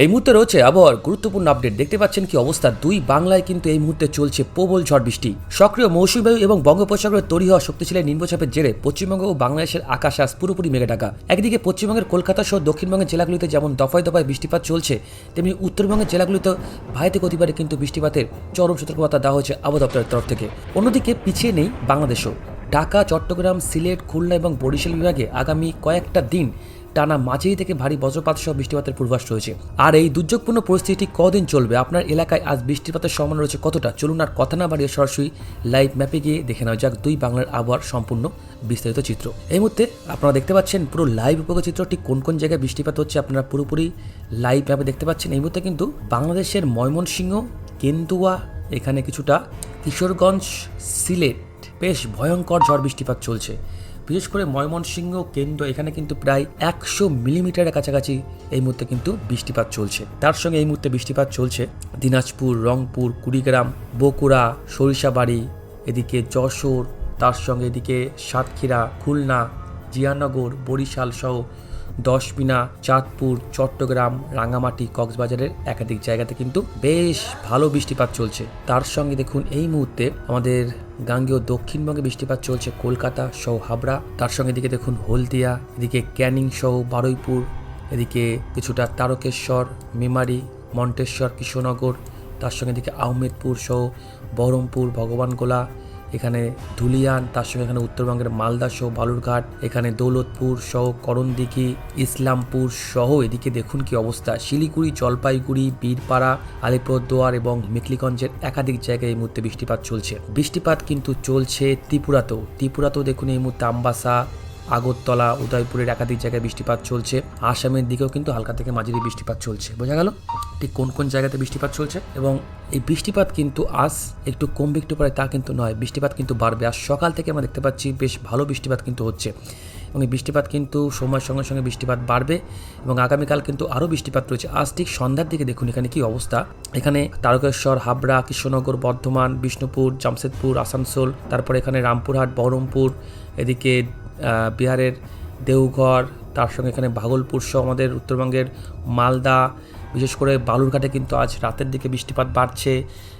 এই মুহূর্তে রয়েছে আবহাওয়ার গুরুত্বপূর্ণ আপডেট। দেখতে পাচ্ছেন কি অবস্থা, দুই বাংলায় কিন্তু এই মুহূর্তে চলছে প্রবল ঝড় বৃষ্টি। সক্রিয় মৌসুমী বায়ু এবং বঙ্গোপসাগরে তৈরি হওয়া শক্তিশালী নিম্নচাপের জেরে পশ্চিমবঙ্গ ও বাংলাদেশের আকাশ আজ পুরোপুরি মেঘে ঢাকা। একদিকে পশ্চিমবঙ্গের কলকাতা সহ দক্ষিণবঙ্গের জেলাগুলিতে যেমন দফায় দফায় বৃষ্টিপাত চলছে, তেমনি উত্তরবঙ্গের জেলাগুলিতে ভারী থেকে অতিবারে কিন্তু বৃষ্টিপাতের চরম সতর্কবার্তা দেওয়া হয়েছে আবহাওয়া দপ্তরের তরফ থেকে। অন্যদিকে পিছিয়ে নেই বাংলাদেশও। ঢাকা, চট্টগ্রাম, সিলেট, খুলনা এবং বরিশাল বিভাগে আগামী কয়েকটা দিন টানা মাঝারি থেকে ভারী বজ্রপাত সহ বৃষ্টিপাতের পূর্বাভাস রয়েছে। আর এই দুর্যোগপূর্ণ পরিস্থিতি কদিন চলবে, আপনার এলাকায় আজ বৃষ্টিপাতের সম্ভাবনা রয়েছে কতটা, চলুন আর কথা না বাড়িয়ে সরাসরি লাইভ ম্যাপে গিয়ে দেখে নেওয়া যাক দুই বাংলার আবহাওয়ার সম্পূর্ণ বিস্তারিত চিত্র। এই মুহূর্তে আপনারা দেখতে পাচ্ছেন পুরো লাইভ উপগ্রহ চিত্র, ঠিক কোন কোন জায়গায় বৃষ্টিপাত হচ্ছে আপনারা পুরোপুরি লাইভ ম্যাপে দেখতে পাচ্ছেন। এই মুহূর্তে কিন্তু বাংলাদেশের ময়মনসিংহ, কেন্দুয়া, এখানে কিছুটা কিশোরগঞ্জ, সিলেট বেশ ভয়ঙ্কর ঝড় বৃষ্টিপাত চলছে। বিশেষ করে ময়মনসিংহ, কেন্দ্র, এখানে কিন্তু প্রায় 100 মিলিমিটারের কাছাকাছি এই মুহূর্তে কিন্তু বৃষ্টিপাত চলছে। তার সঙ্গে এই মুহূর্তে বৃষ্টিপাত চলছে দিনাজপুর, রংপুর, কুড়িগ্রাম, বগুড়া, সরিষাবাড়ি, এদিকে যশোর, তার সঙ্গে এদিকে সাতক্ষীরা, খুলনা, জিয়ানগর, বরিশাল সহ 10 মিনা, চাঁদপুর, চট্টগ্রাম, রাঙামাটি, কক্সবাজারের একাধিক জায়গাতে কিন্তু বেশ ভালো বৃষ্টিপাত চলছে। তার সঙ্গে দেখুন এই মুহূর্তে আমাদের গাঙ্গেয় দক্ষিণবঙ্গে বৃষ্টিপাত চলছে কলকাতা সহ হাবড়া, তার সঙ্গে এদিকে দেখুন হলদিয়া, এদিকে ক্যানিং সহ বারুইপুর, এদিকে কিছুটা তারকেশ্বর, মেমারি, মন্টেশ্বর, কৃষ্ণনগর, তার সঙ্গে এদিকে আহমেদপুর সহ বহরমপুর, ভগবানগোলা, এখানে ধুলিয়ান, তার সঙ্গে এখানে উত্তরবঙ্গের মালদা সহ বালুরঘাট, এখানে দৌলতপুর সহ করণদিঘি, ইসলামপুর সহ এদিকে দেখুন কি অবস্থা, শিলিগুড়ি, জলপাইগুড়ি, বীরপাড়া, আলিপুরদুয়ার এবং মেখলিগঞ্জের একাধিক জায়গায় এই মুহূর্তে বৃষ্টিপাত চলছে। বৃষ্টিপাত কিন্তু চলছে ত্রিপুরাতেও দেখুন এই মুহূর্তে আমবাসা, আগরতলা, উদয়পুরের একাধিক জায়গায় বৃষ্টিপাত চলছে। আসামের দিকেও কিন্তু হালকা থেকে মাঝারি বৃষ্টিপাত চলছে। বোঝা গেল ঠিক কোন কোন জায়গাতে বৃষ্টিপাত চলছে। এবং এই বৃষ্টিপাত কিন্তু আজ একটু কমবে একটু পরে তা কিন্তু নয়, বৃষ্টিপাত কিন্তু বাড়বে। আজ সকাল থেকে আমরা দেখতে পাচ্ছি বেশ ভালো বৃষ্টিপাত কিন্তু হচ্ছে, এবং এই বৃষ্টিপাত কিন্তু সময়ের সঙ্গে সঙ্গে বৃষ্টিপাত বাড়বে এবং আগামীকাল কিন্তু আরও বৃষ্টিপাত রয়েছে। আজ ঠিক সন্ধ্যার দিকে দেখুন এখানে কি অবস্থা, এখানে তারকেশ্বর, হাবড়া, কৃষ্ণনগর, বর্ধমান, বিষ্ণুপুর, জামশেদপুর, আসানসোল, তারপরে এখানে রামপুরহাট, বহরমপুর, এদিকে বিহারের দেওঘর, তার সঙ্গে এখানে ভাগলপুর সহ আমাদের উত্তরবঙ্গের মালদা, বিশেষ করে বালুরঘাটে কিন্তু আজ রাতের দিকে বৃষ্টিপাত বাড়ছে।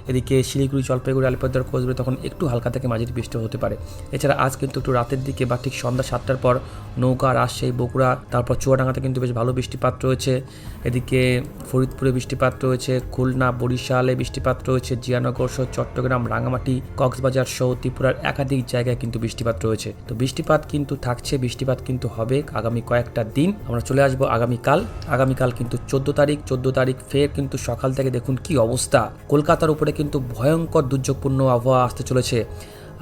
এদিকে শিলিগুড়ি, জলপাইগুড়ি, আলিপুরদুয়ার, কোচবিহারে তখন একটু হালকা থেকে মাঝারি বৃষ্টি হতে পারে। এছাড়া আজ কিন্তু একটু রাতের দিকে বা ঠিক সন্ধ্যা 7টার পর নৌকা, রাজশাহী, বগুড়া, তারপর চুয়াডাঙ্গাতে কিন্তু বেশ ভালো বৃষ্টিপাত রয়েছে। এদিকে ফরিদপুরে বৃষ্টিপাত রয়েছে, খুলনা, বরিশালে বৃষ্টিপাত রয়েছে, জিয়ানগর সহ চট্টগ্রাম, রাঙামাটি, কক্সবাজার সহ ত্রিপুরার একাধিক জায়গায় কিন্তু বৃষ্টিপাত রয়েছে। তো বৃষ্টিপাত কিন্তু থাকছে, বৃষ্টিপাত কিন্তু হবে আগামী কয়েকটা দিন। আমরা চলে আসবো আগামীকাল কিন্তু 14 তারিখ ফের কিন্তু সকাল থেকে দেখুন কি অবস্থা, কলকাতার উপরে কিন্তু ভয়ঙ্কর দুর্যোগপূর্ণ আবহাওয়া আসতে চলেছে।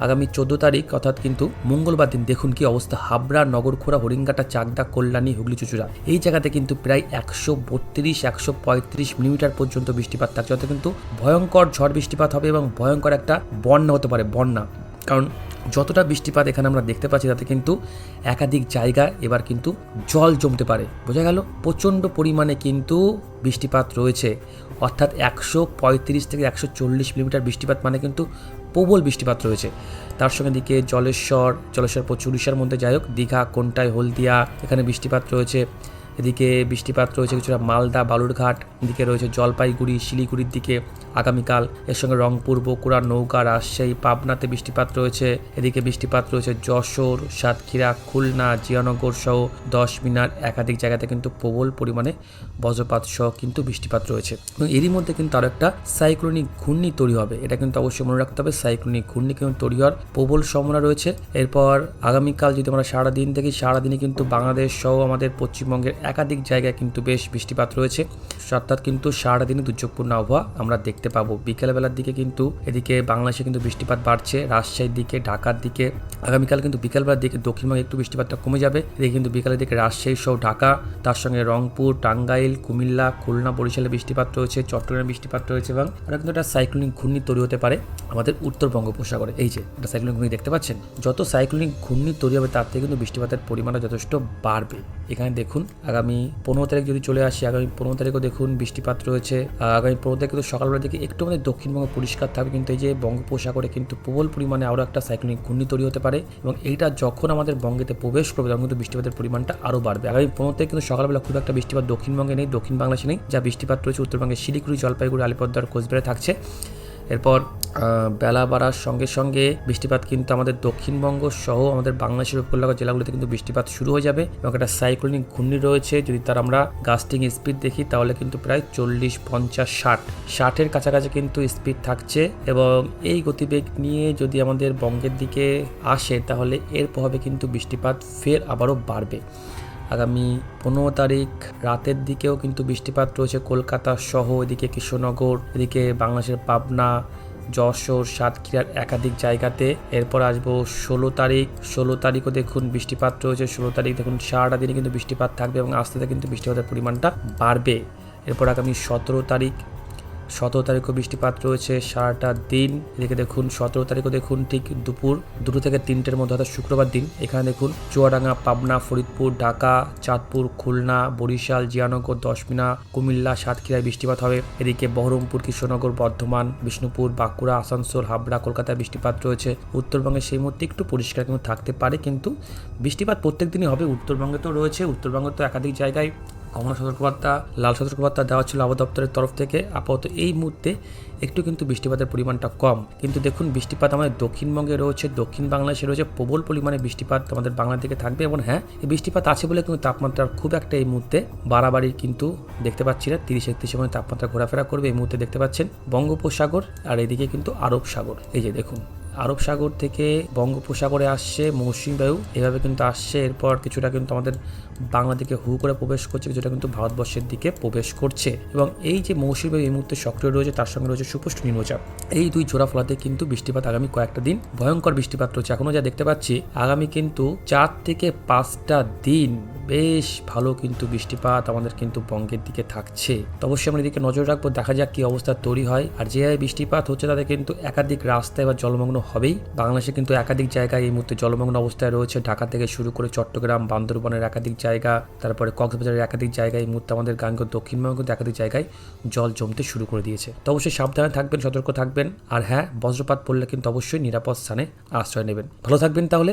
আগামী 14 তারিখ অর্থাৎ কিন্তু মঙ্গলবার দিন দেখুন কি অবস্থা, হাবড়া, নগরখোড়া, হরিঙ্গাটা, চাকদা, কল্যাণী, হুগলি, চুচুড়া এই জায়গাতে কিন্তু প্রায় 132-135 মিলিমিটার পর্যন্ত বৃষ্টিপাত থাকছে। অর্থাৎ কিন্তু ভয়ঙ্কর ঝড় বৃষ্টিপাত হবে এবং ভয়ঙ্কর একটা বন্যা হতে পারে, বন্যা। কারণ যতটা বৃষ্টিপাত এখানে আমরা দেখতে পাচ্ছি তাতে কিন্তু একাধিক জায়গায় এবার কিন্তু জল জমতে পারে। বোঝা গেল প্রচণ্ড পরিমাণে কিন্তু বৃষ্টিপাত রয়েছে, অর্থাৎ 135 থেকে 140 মিলিমিটার বৃষ্টিপাত মানে কিন্তু প্রবল বৃষ্টিপাত রয়েছে। তার সঙ্গে দিকে জলেশ্বর প্রচুর উড়িষ্যার মধ্যে, যাই হোক দীঘা, কোন্টাই, হলদিয়া এখানে বৃষ্টিপাত রয়েছে। এদিকে বৃষ্টিপাত রয়েছে কিছুটা মালদা, বালুরঘাট, এদিকে রয়েছে জলপাইগুড়ি, শিলিগুড়ির দিকে আগামীকাল। এর সঙ্গে রংপুর, বগুড়া, নৌকা, রাজশাহী, পাবনাতে বৃষ্টিপাত রয়েছে। এদিকে বৃষ্টিপাত রয়েছে যশোর, সাতক্ষীরা, খুলনা, জিয়ানগর সহ 10 মিনার একাধিক জায়গাতে কিন্তু প্রবল পরিমাণে বজ্রপাত সহ কিন্তু বৃষ্টিপাত রয়েছে। এবং এরই মধ্যে কিন্তু আরও একটা সাইক্লোনিক ঘূর্ণি তৈরি হবে, এটা কিন্তু অবশ্যই মনে রাখতে হবে। সাইক্লোনিক ঘূর্ণি কিন্তু তৈরি হওয়ার প্রবল সম্ভাবনা রয়েছে। এরপর আগামীকাল যদি আমরা সারাদিন দেখি, সারাদিনে কিন্তু বাংলাদেশ সহ আমাদের পশ্চিমবঙ্গের একাধিক জায়গায় কিন্তু বেশ বৃষ্টিপাত রয়েছে। অর্থাৎ কিন্তু সারাদিনই দুর্যোগপূর্ণ আবহাওয়া আমরা দেখতে পাবো। বিকেলবেলার দিকে কিন্তু এদিকে বাংলাদেশে কিন্তু বৃষ্টিপাত বাড়ছে, রাজশাহীর দিকে, ঢাকার দিকে। আগামীকাল কিন্তু বিকেলবেলার দিকে দক্ষিণবঙ্গে একটু বৃষ্টিপাতটা কমে যাবে। এদিকে কিন্তু বিকালের দিকে রাজশাহী সহ ঢাকা, তার সঙ্গে রংপুর, টাঙ্গাইল, কুমিল্লা, খুলনা, বরিশালে বৃষ্টিপাত রয়েছে, চট্টগ্রামে বৃষ্টিপাত রয়েছে। এবং এটা কিন্তু একটা সাইক্লোনিক ঘূর্ণি তৈরি হতে পারে আমাদের উত্তর বঙ্গোপসাগরে। এই যে একটা সাইক্লোনিক ঘূর্ণি দেখতে পাচ্ছেন, যত সাইক্লোনিক ঘূর্ণি তৈরি হবে তার থেকে কিন্তু বৃষ্টিপাতের পরিমাণটা যথেষ্ট বাড়বে। এখানে দেখুন আগামী 15 তারিখ যদি চলে আসি, আগামী 15 তারিখও দেখুন বৃষ্টিপাত রয়েছে। আগামী 15 তারিখ কিন্তু সকালবেলা অন্যদিকে একটু আমাদের দক্ষিণবঙ্গ পরিষ্কার থাকবে, কিন্তু এই যে বঙ্গোপসাগরে কিন্তু প্রবল পরিমাণে আরও একটা সাইক্লোনিক ঘূর্ণি তৈরি হতে পারে এবং এইটা যখন আমাদের বঙ্গেতে প্রবেশ করবে তখন কিন্তু বৃষ্টিপাতের পরিমাণটা আরও বাড়বে। আগামী 15 থেকে কিন্তু সকালবেলা খুব একটা বৃষ্টিপাত দক্ষিণবঙ্গে নেই, দক্ষিণ বাংলাদেশে নেই। যা বৃষ্টিপাত রয়েছে উত্তরবঙ্গের শিলিগুড়ি, জলপাইগুড়ি, আলিপুরদুয়ার, কোচবিহারে থাকছে। এরপর বেলা বাড়ার সঙ্গে সঙ্গে বৃষ্টিপাত কিন্তু আমাদের দক্ষিণবঙ্গ সহ আমাদের বাংলাদেশের উপকূলবর্তী জেলাগুলোতে কিন্তু বৃষ্টিপাত শুরু হয়ে যাবে এবং একটা সাইক্লোনিক ঘূর্ণি রয়েছে। যদি তার আমরা গাস্টিং স্পিড দেখি তাহলে কিন্তু প্রায় 40, 50, 60-এর কাছাকাছি কিন্তু স্পিড থাকছে এবং এই গতিবেগ নিয়ে যদি আমাদের বঙ্গের দিকে আসে তাহলে এর প্রভাবে কিন্তু বৃষ্টিপাত ফের আবারও বাড়বে। আগামী 15 তারিখ রাতের দিকেও কিন্তু বৃষ্টিপাত রয়েছে কলকাতা সহ, এদিকে কৃষ্ণনগর, এদিকে বাংলাদেশের পাবনা, যশোর, সাতক্ষীরার একাধিক জায়গাতে। এরপর আসবো 16 তারিখও দেখুন বৃষ্টিপাত রয়েছে। 16 তারিখ দেখুন সারাটা দিনে কিন্তু বৃষ্টিপাত থাকবে এবং আস্তে আস্তে কিন্তু বৃষ্টিপাতের পরিমাণটা বাড়বে। এরপর আগামী 17 তারিখও বৃষ্টিপাত রয়েছে সারাটা দিন। এদিকে দেখুন 17 তারিখও দেখুন ঠিক দুপুর 2 থেকে 3টের মধ্যে, অর্থাৎ শুক্রবার দিন, এখানে দেখুন চুয়াডাঙ্গা, পাবনা, ফরিদপুর, ঢাকা, চাঁদপুর, খুলনা, বরিশাল, জিয়ানগর, দশমিনা, কুমিল্লা, সাতক্ষীরায় বৃষ্টিপাত হবে। এদিকে বহরমপুর, কৃষ্ণনগর, বর্ধমান, বিষ্ণুপুর, বাঁকুড়া, আসানসোল, হাবড়া, কলকাতায় বৃষ্টিপাত রয়েছে। উত্তরবঙ্গে সেই মুহূর্তে একটু পরিষ্কার কিন্তু থাকতে পারে, কিন্তু বৃষ্টিপাত প্রত্যেক দিনই হবে। উত্তরবঙ্গে তো রয়েছে, উত্তরবঙ্গে তো একাধিক জায়গায় কমলা সতর্কবার্তা, লাল সতর্কবার্তা দেওয়া ছিল আবহাওয়া দপ্তরের তরফ থেকে। আপাতত এই মুহূর্তে একটু কিন্তু বৃষ্টিপাতের পরিমাণটা কম, কিন্তু দেখুন বৃষ্টিপাত আমাদের দক্ষিণবঙ্গে রয়েছে, দক্ষিণ বাংলাদেশে রয়েছে, প্রবল পরিমাণে বৃষ্টিপাত আমাদের বাংলার দিকে থাকবে। এবং হ্যাঁ, এই বৃষ্টিপাত আছে বলে কিন্তু তাপমাত্রার খুব একটা এই মুহূর্তে বাড়াবাড়ি কিন্তু দেখতে পাচ্ছি না। 30-31 সময় তাপমাত্রা ঘোরাফেরা করবে এই মুহূর্তে দেখতে পাচ্ছেন বঙ্গোপসাগর, আর এদিকে কিন্তু আরব সাগর। এই যে দেখুন আরব সাগর থেকে বঙ্গোপসাগরে আসছে মৌসুমী বায়ু, এভাবে কিন্তু আসছে। এরপর কিছুটা কিন্তু আমাদের বাংলা দিকে হু করে প্রবেশ করছে, কিছুটা কিন্তু ভারতবর্ষের দিকে প্রবেশ করছে এবং এই যে মৌসুমী বায়ু এই মুহূর্তে সক্রিয় রয়েছে, তার সঙ্গে রয়েছে সুপুষ্ট নিম্নচাপ। এই দুই জোড়া ফলাতে কিন্তু বৃষ্টিপাত আগামী কয়েকটা দিন ভয়ঙ্কর বৃষ্টিপাত রয়েছে। এখনো যা দেখতে পাচ্ছি আগামী কিন্তু 4 থেকে 5টা দিন বেশ ভালো কিন্তু বৃষ্টিপাত আমাদের কিন্তু বঙ্গের দিকে থাকছে। তো অবশ্যই আমরা এদিকে নজর রাখবো, দেখা যাক কি অবস্থা তৈরি হয়। আর যেভাবে বৃষ্টিপাত হচ্ছে তাতে কিন্তু একাধিক রাস্তায় এবার জলমগ্ন হবেই। বাংলাদেশে কিন্তু একাধিক জায়গায় এই মুহূর্তে জলমগ্ন অবস্থায় রয়েছে। ঢাকা থেকে শুরু করে চট্টগ্রাম, বান্দরবানের একাধিক জায়গা, তারপরে কক্সবাজারের একাধিক জায়গায় এই মুহূর্তে আমাদের গাঙ্গেয় দক্ষিণবঙ্গে কিন্তু একাধিক জায়গায় জল জমতে শুরু করে দিয়েছে। তো অবশ্যই সাবধানে থাকবেন, সতর্ক থাকবেন। আর হ্যাঁ, বজ্রপাত পড়লে কিন্তু অবশ্যই নিরাপদ স্থানে আশ্রয় নেবেন। ভালো থাকবেন তাহলে।